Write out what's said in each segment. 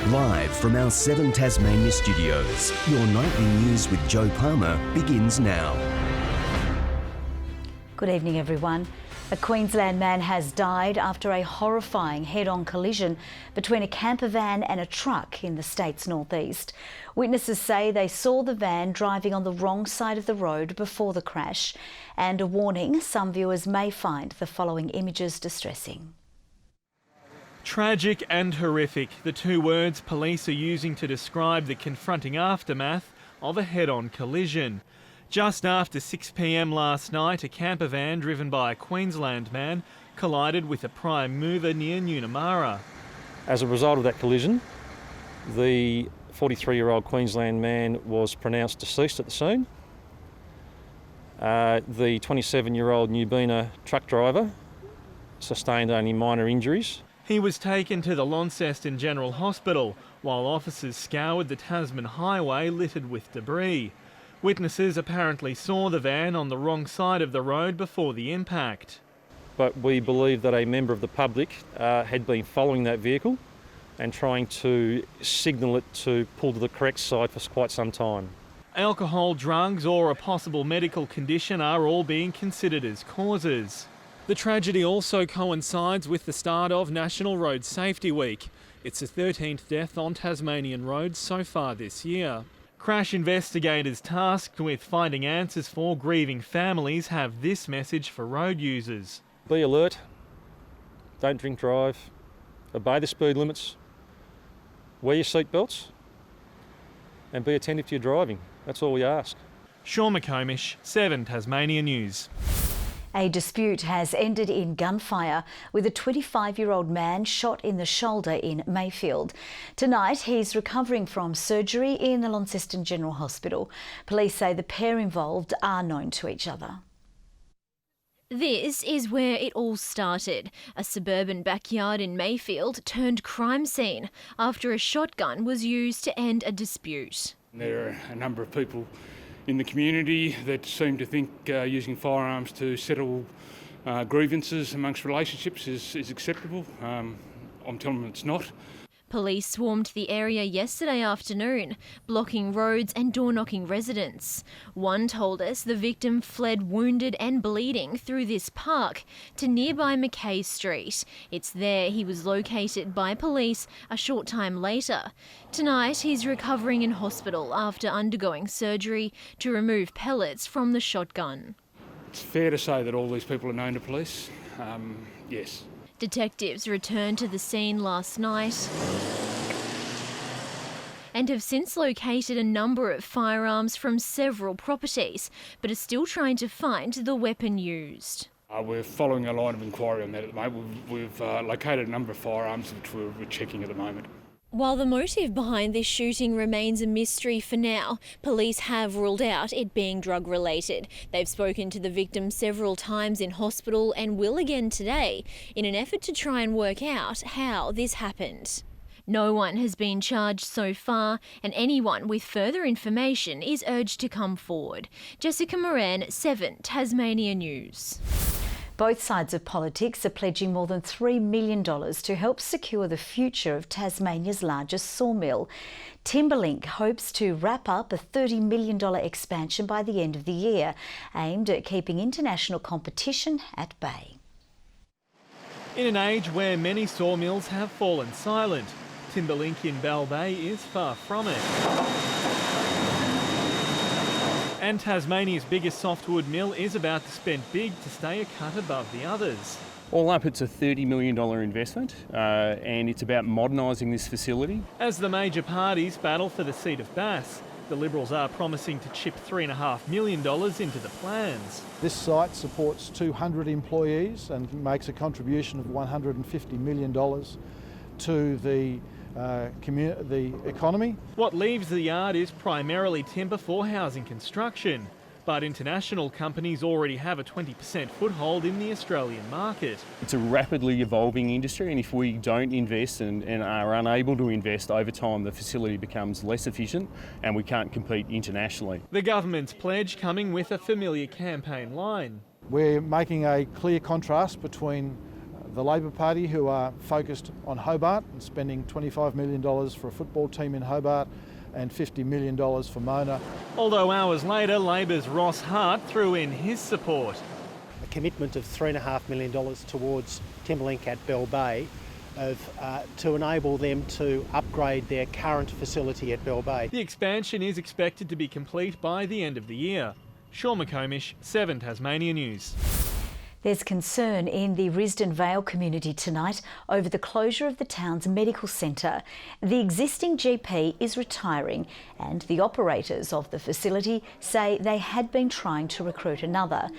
Live from our 7 Tasmania studios, your nightly news with Joe Palmer begins now. Good evening, everyone. A Queensland man has died after a horrifying head-on collision between a camper van and a truck in the state's northeast. Witnesses say they saw the van driving on the wrong side of the road before the crash. And a warning, some viewers may find the following images distressing. Tragic and horrific, the two words police are using to describe the confronting aftermath of a head-on collision. Just after 6 p.m. last night, a camper van driven by a Queensland man collided with a prime mover near Noonamara. As a result of that collision, the 43-year-old Queensland man was pronounced deceased at the scene. The 27-year-old Newbina truck driver sustained only minor injuries. He was taken to the Launceston General Hospital while officers scoured the Tasman highway littered with debris. Witnesses apparently saw the van on the wrong side of the road before the impact. But we believe that a member of the public had been following that vehicle and trying to signal it to pull to the correct side for quite some time. Alcohol, drugs or a possible medical condition are all being considered as causes. The tragedy also coincides with the start of National Road Safety Week. It's the 13th death on Tasmanian roads so far this year. Crash investigators tasked with finding answers for grieving families have this message for road users. Be alert, don't drink drive, obey the speed limits, wear your seatbelts and be attentive to your driving. That's all we ask. Shaun McComish, 7 Tasmania News. A dispute has ended in gunfire with a 25-year-old man shot in the shoulder in Mayfield. Tonight, he's recovering from surgery in the Launceston General Hospital. Police say the pair involved are known to each other. This is where it all started. A suburban backyard in Mayfield turned crime scene after a shotgun was used to end a dispute. There are a number of people in the community that seem to think using firearms to settle grievances amongst relationships is acceptable. I'm telling them it's not. Police swarmed the area yesterday afternoon, blocking roads and door-knocking residents. One told us the victim fled wounded and bleeding through this park to nearby Mackay Street. It's there he was located by police a short time later. Tonight he's recovering in hospital after undergoing surgery to remove pellets from the shotgun. It's fair to say that all these people are known to police, yes. Detectives returned to the scene last night and have since located a number of firearms from several properties, but are still trying to find the weapon used. We're following a line of inquiry on that at the moment. We've located a number of firearms which we're checking at the moment. While the motive behind this shooting remains a mystery for now, police have ruled out it being drug-related. They've spoken to the victim several times in hospital and will again today in an effort to try and work out how this happened. No one has been charged so far, and anyone with further information is urged to come forward. Jessica Moran, 7 Tasmania News. Both sides of politics are pledging more than $3 million to help secure the future of Tasmania's largest sawmill. Timberlink hopes to wrap up a $30 million expansion by the end of the year, aimed at keeping international competition at bay. In an age where many sawmills have fallen silent, Timberlink in Bell Bay is far from it. And Tasmania's biggest softwood mill is about to spend big to stay a cut above the others. All up, it's a $30 million investment and it's about modernising this facility. As the major parties battle for the seat of Bass, the Liberals are promising to chip $3.5 million into the plans. This site supports 200 employees and makes a contribution of $150 million to the economy. What leaves the yard is primarily timber for housing construction, but international companies already have a 20% foothold in the Australian market. It's a rapidly evolving industry, and if we don't invest and are unable to invest over time, the facility becomes less efficient and we can't compete internationally. The government's pledge coming with a familiar campaign line. We're making a clear contrast between the Labor Party, who are focused on Hobart and spending $25 million for a football team in Hobart and $50 million for Mona. Although hours later, Labor's Ross Hart threw in his support. A commitment of $3.5 million towards Timberlink at Bell Bay to enable them to upgrade their current facility at Bell Bay. The expansion is expected to be complete by the end of the year. Shaun McComish, 7 Tasmania News. There's concern in the RISDON VALE community tonight over the closure of the town's medical centre. The existing GP is retiring and the operators of the facility say they had been trying to recruit another.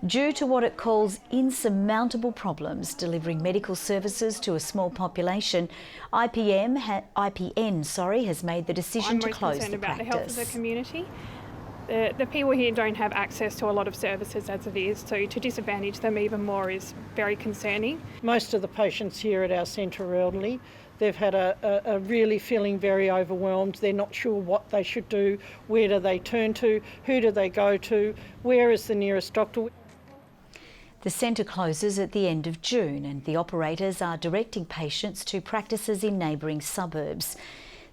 Due to what it calls insurmountable problems delivering medical services to a small population, IPN has made the decision to close the practice. I'm very concerned about the health of the community. The people here don't have access to a lot of services as it is, so to disadvantage them even more is very concerning. Most of the patients here at our centre are elderly. They've had a really feeling very overwhelmed. They're not sure what they should do, where do they turn to, who do they go to, where is the nearest doctor. The centre closes at the end of June and the operators are directing patients to practices in neighbouring suburbs.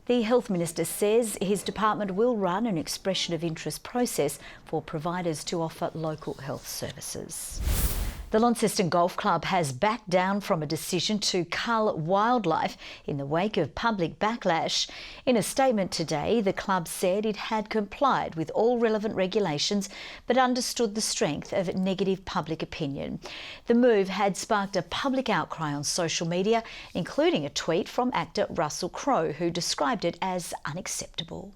The Health Minister says his department will run an expression of interest process for providers to offer local health services. The Launceston Golf Club has backed down from a decision to cull wildlife in the wake of public backlash. In a statement today, the club said it had complied with all relevant regulations but understood the strength of negative public opinion. The move had sparked a public outcry on social media, including a tweet from actor Russell Crowe, who described it as unacceptable.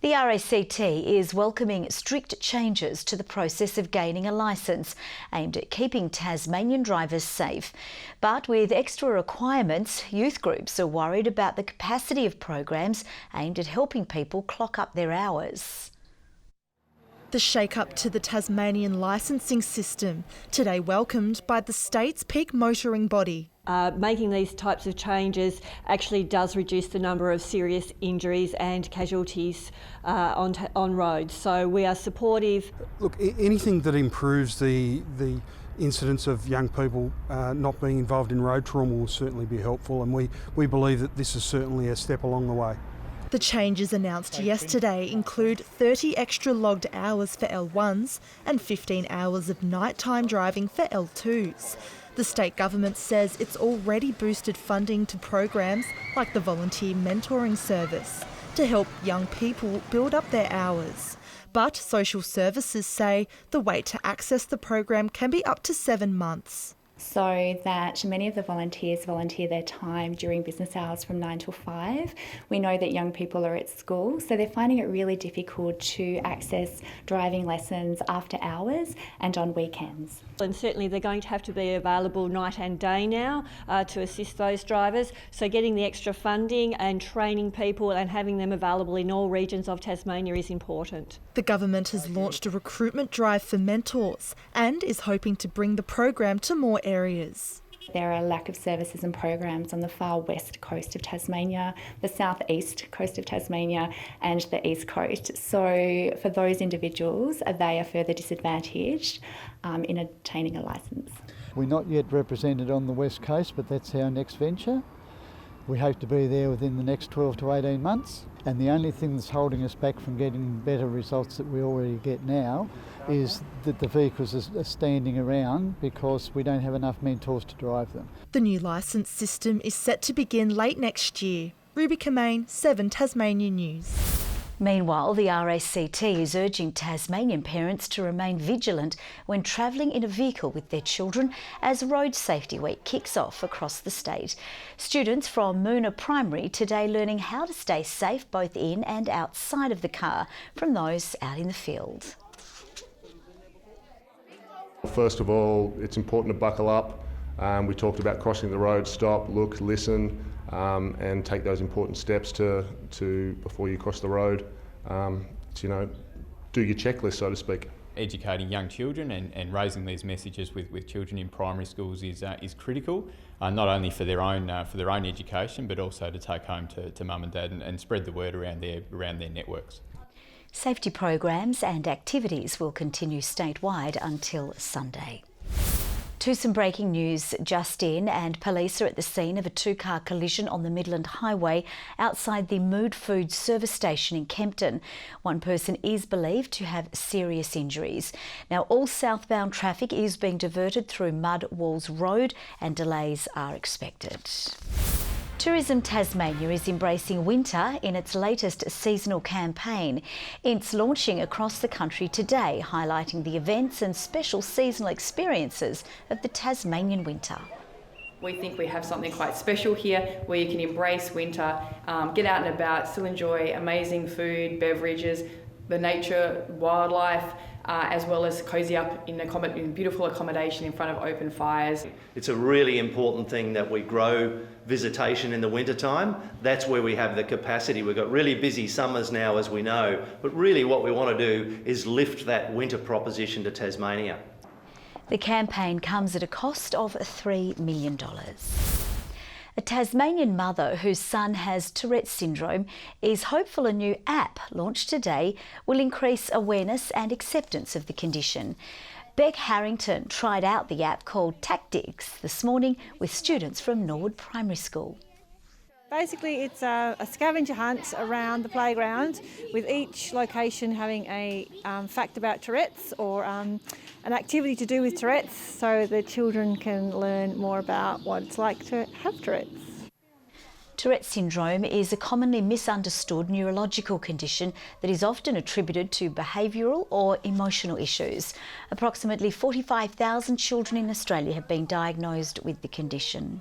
The RACT is welcoming strict changes to the process of gaining a licence aimed at keeping Tasmanian drivers safe. But with extra requirements, youth groups are worried about the capacity of programs aimed at helping people clock up their hours. The shake-up to the Tasmanian licensing system, today welcomed by the state's peak motoring body. Making these types of changes actually does reduce the number of serious injuries and casualties on roads. So we are supportive. Look, anything that improves the incidence of young people not being involved in road trauma will certainly be helpful, and we believe that this is certainly a step along the way. The changes announced yesterday include 30 extra logged hours for L1s and 15 hours of nighttime driving for L2s. The state government says it's already boosted funding to programs like the Volunteer Mentoring Service to help young people build up their hours. But social services say the wait to access the program can be up to 7 months. So that many of the volunteers volunteer their time during business hours from 9 till 5. We know that young people are at school, so they're finding it really difficult to access driving lessons after hours and on weekends. And certainly they're going to have to be available night and day now to assist those drivers. So getting the extra funding and training people and having them available in all regions of Tasmania is important. The government has launched a recruitment drive for mentors and is hoping to bring the program to more areas. There are a lack of services and programs on the far west coast of Tasmania, the southeast coast of Tasmania and the east coast. So for those individuals, they are further disadvantaged in obtaining a licence. We're not yet represented on the west coast, but that's our next venture. We hope to be there within the next 12 to 18 months. And the only thing that's holding us back from getting better results that we already get now is that the vehicles are standing around because we don't have enough mentors to drive them. The new licence system is set to begin late next year. Ruby COMMANE, 7 Tasmania News. Meanwhile, the RACT is urging Tasmanian parents to remain vigilant when travelling in a vehicle with their children as Road Safety Week kicks off across the state. Students from Moona Primary today learning how to stay safe both in and outside of the car from those out in the field. First of all, it's important to buckle up. We talked about crossing the road, stop, look, listen, and take those important steps to before you cross the road. To, do your checklist, so to speak. Educating young children and raising these messages with children in primary schools is critical, not only for their own education, but also to take home to mum and dad and spread the word around their networks. Safety programs and activities will continue statewide until Sunday. To some breaking news just in, and police are at the scene of a two-car collision on the Midland Highway outside the Mood Food service station in Kempton. One person is believed to have serious injuries. Now, all southbound traffic is being diverted through Mud Walls Road and delays are expected. Tourism Tasmania is embracing winter in its latest seasonal campaign. It's launching across the country today, highlighting the events and special seasonal experiences of the Tasmanian winter. We think we have something quite special here where you can embrace winter, get out and about, still enjoy amazing food, beverages, the nature, wildlife, as well as cosy up in beautiful accommodation in front of open fires. It's a really important thing that we grow visitation in the wintertime. That's where we have the capacity. We've got really busy summers now, as we know, but really what we want to do is lift that winter proposition to Tasmania. The campaign comes at a cost of $3 million. A Tasmanian mother whose son has Tourette's syndrome is hopeful a new app launched today will increase awareness and acceptance of the condition. Beck Harrington tried out the app called Tactics this morning with students from Norwood Primary School. Basically, it's a scavenger hunt around the playground, with each location having a fact about Tourette's or an activity to do with Tourette's, so the children can learn more about what it's like to have Tourette's. Tourette's syndrome is a commonly misunderstood neurological condition that is often attributed to behavioural or emotional issues. Approximately 45,000 children in Australia have been diagnosed with the condition.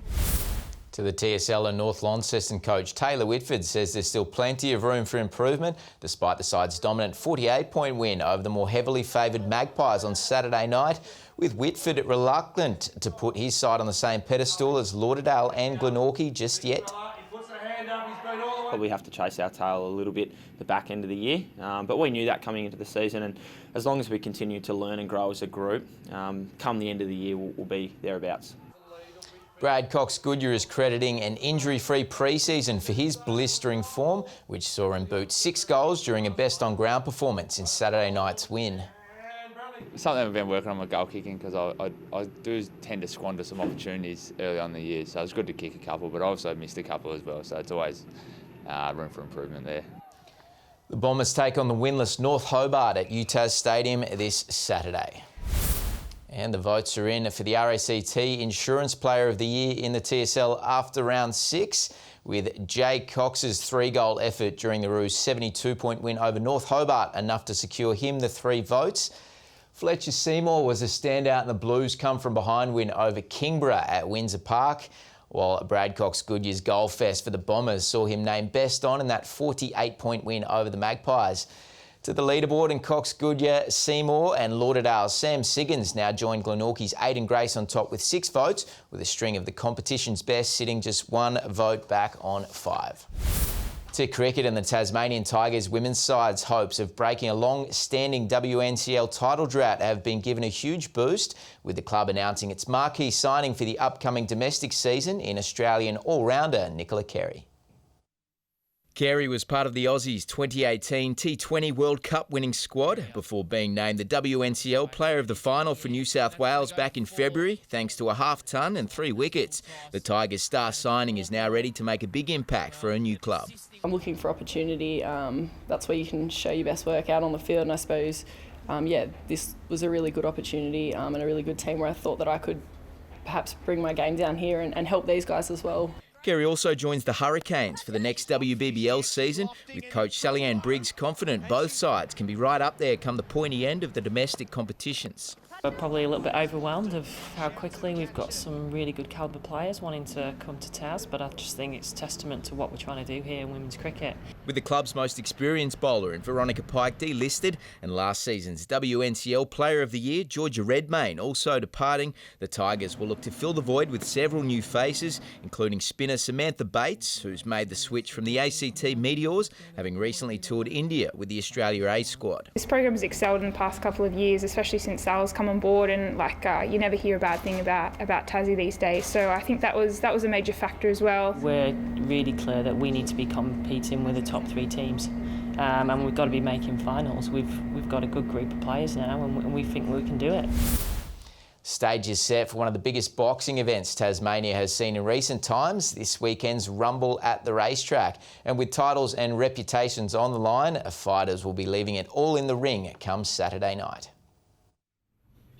To the TSL and North Launceston coach Taylor Whitford says there's still plenty of room for improvement despite the side's dominant 48-point win over the more heavily favoured Magpies on Saturday night, with Whitford reluctant to put his side on the same pedestal as Lauderdale and Glenorchy just yet. Probably have to chase our tail a little bit the back end of the year, but we knew that coming into the season, and as long as we continue to learn and grow as a group, come the end of the year we'll be thereabouts. Brad Cox-Goodyear is crediting an injury-free pre-season for his blistering form, which saw him boot 6 goals during a best-on-ground performance in Saturday night's win. Something I've been working on my goal kicking, because I do tend to squander some opportunities early on in the year, so it's good to kick a couple, but I also missed a couple as well, so it's always room for improvement there. The Bombers take on the winless North Hobart at UTAS Stadium this Saturday. And the votes are in for the RACT Insurance Player of the Year in the TSL after round 6, with Jay Cox's 3-goal effort during the Roos' 72-point win over North Hobart enough to secure him the 3 votes. Fletcher Seymour was a standout in the Blues' come-from-behind win over Kingborough at Windsor Park, while Brad Cox-Goodyear's goal fest for the Bombers saw him named best on in that 48-point win over the Magpies. To the leaderboard in Cox-Goodyear, Seymour and Lauderdale's Sam Siggins now joined Glenorchy's Aidan Grace on top with 6 votes, with a string of the competition's best sitting just 1 vote back on 5. To cricket, and the Tasmanian Tigers women's side's hopes of breaking a long-standing WNCL title drought have been given a huge boost, with the club announcing its marquee signing for the upcoming domestic season in Australian all-rounder Nicola Carey. Carey was part of the Aussies' 2018 T20 World Cup winning squad before being named the WNCL Player of the Final for New South Wales back in February, thanks to a half-ton and 3 wickets. The Tigers' star signing is now ready to make a big impact for a new club. I'm looking for opportunity. That's where you can show your best work out on the field, and I suppose, this was a really good opportunity and a really good team where I thought that I could perhaps bring my game down here and help these guys as well. Carey also joins the Hurricanes for the next WBBL season, with coach Sally-Ann Briggs confident both sides can be right up there come the pointy end of the domestic competitions. We're probably a little bit overwhelmed of how quickly we've got some really good calibre players wanting to come to Tas, but I just think it's testament to what we're trying to do here in women's cricket. With the club's most experienced bowler in Veronica Pike delisted and last season's WNCL Player of the Year, Georgia Redmayne, also departing, the Tigers will look to fill the void with several new faces, including spinner Samantha Bates, who's made the switch from the ACT Meteors, having recently toured India with the Australia A squad. This program has excelled in the past couple of years, especially since Sal's come on board, and you never hear a bad thing about Tassie these days, so I think that was a major factor as well. We're really clear that we need to be competing with the top 3 teams, and we've got to be making finals. We've got a good group of players now, and we think we can do it. Stage is set for one of the biggest boxing events Tasmania has seen in recent times, this weekend's Rumble at the racetrack. And with titles and reputations on the line, fighters will be leaving it all in the ring come Saturday night.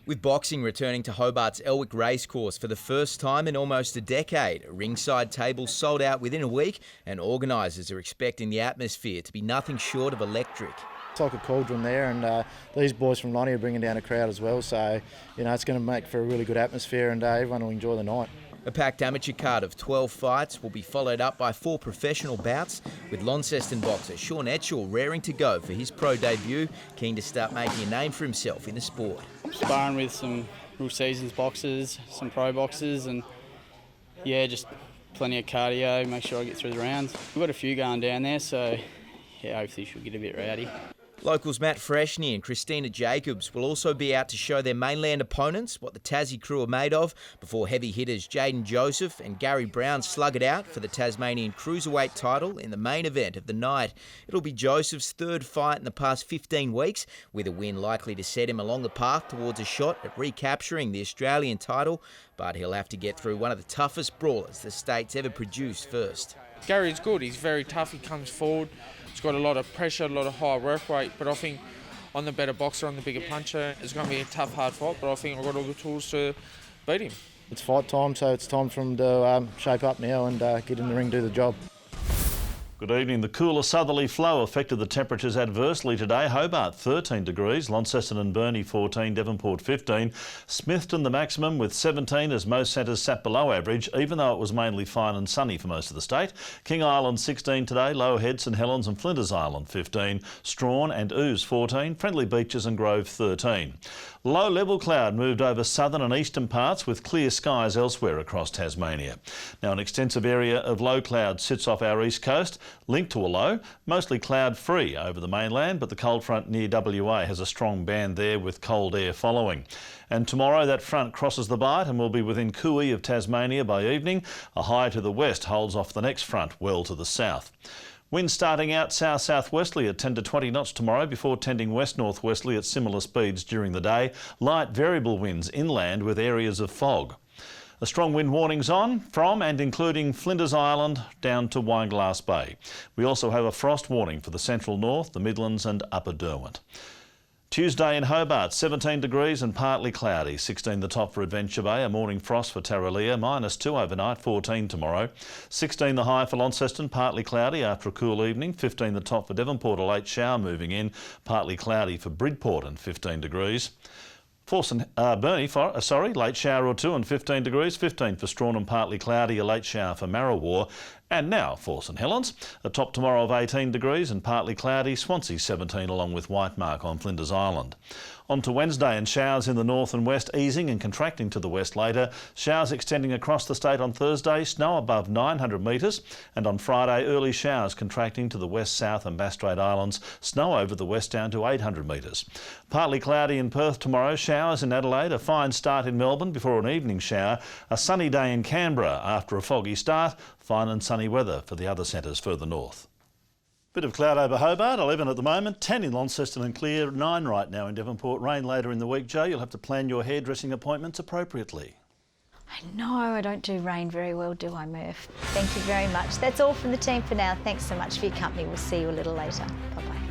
With boxing returning to Hobart's Elwick Racecourse for the first time in almost a decade, ringside tables sold out within a week and organisers are expecting the atmosphere to be nothing short of electric. It's like a cauldron there, and these boys from Lonnie are bringing down a crowd as well, so it's going to make for a really good atmosphere, and everyone will enjoy the night. A packed amateur card of 12 fights will be followed up by 4 professional bouts, with Launceston boxer SHAUN raring to go for his pro debut, keen to start making a name for himself in the sport. Sparring with some real seasons boxers, some pro boxers, and just plenty of cardio, make sure I get through the rounds. We've got a few going down there, so hopefully she'll get a bit rowdy. Locals Matt Freshney and Christina Jacobs will also be out to show their mainland opponents what the Tassie crew are made of before heavy hitters Jayden Joseph and Gary Brown slug it out for the Tasmanian Cruiserweight title in the main event of the night. It'll be Joseph's third fight in the past 15 weeks, with a win likely to set him along the path towards a shot at recapturing the Australian title, but he'll have to get through one of the toughest brawlers the state's ever produced first. Gary's good, he's very tough, he comes forward. He's got a lot of pressure, a lot of high work rate, but I think I'm the better boxer, I'm the bigger puncher. It's going to be a tough, hard fight, but I think I've got all the tools to beat him. It's fight time, so it's time for him to shape up now and get in the ring, do the job. Good evening. The cooler southerly flow affected the temperatures adversely today. Hobart 13 degrees, Launceston and Burnie 14, Devonport 15. Smithton the maximum with 17 as most centres sat below average, even though it was mainly fine and sunny for most of the state. King Island 16 today, Lower Head, St Helens and Flinders Island 15. Strawn and Ooze 14, Friendly Beaches and Grove 13. Low level cloud moved over southern and eastern parts with clear skies elsewhere across Tasmania. Now an extensive area of low cloud sits off our east coast, linked to a low, mostly cloud free over the mainland, but the cold front near WA has a strong band there with cold air following. And tomorrow that front crosses the Bight and will be within Cooey of Tasmania by evening. A high to the west holds off the next front well to the south. Winds starting out south-southwesterly at 10 to 20 knots tomorrow before tending west-northwesterly at similar speeds during the day. Light variable winds inland with areas of fog. A strong wind warning's on from and including Flinders Island down to Wineglass Bay. We also have a frost warning for the central north, the Midlands and Upper Derwent. Tuesday in Hobart, 17 degrees and partly cloudy. 16 the top for Adventure Bay, a morning frost for Tarraleah, -2 overnight, 14 tomorrow. 16 the high for Launceston, partly cloudy after a cool evening. 15 the top for Devonport, a late shower moving in, partly cloudy for Bridport and 15 degrees. Burnie, late shower or two and 15 degrees. 15 for Strawn and partly cloudy, a late shower for Marrawar. And now for St Helens, a top tomorrow of 18 degrees and partly cloudy. Swansea 17 along with Whitemark on Flinders Island. On to Wednesday and showers in the north and west easing and contracting to the west later. Showers extending across the state on Thursday, snow above 900 metres, and on Friday early showers contracting to the west, south and Bass Strait Islands, snow over the west down to 800 metres. Partly cloudy in Perth tomorrow, showers in Adelaide, a fine start in Melbourne before an evening shower, a sunny day in Canberra after a foggy start, fine and sunny weather for the other centres further north. Bit of cloud over Hobart, 11 at the moment, 10 in Launceston and clear, 9 right now in Devonport. Rain later in the week, Joe. You'll have to plan your hairdressing appointments appropriately. I know I don't do rain very well, do I, Murph? Thank you very much. That's all from the team for now. Thanks so much for your company. We'll see you a little later. Bye-bye.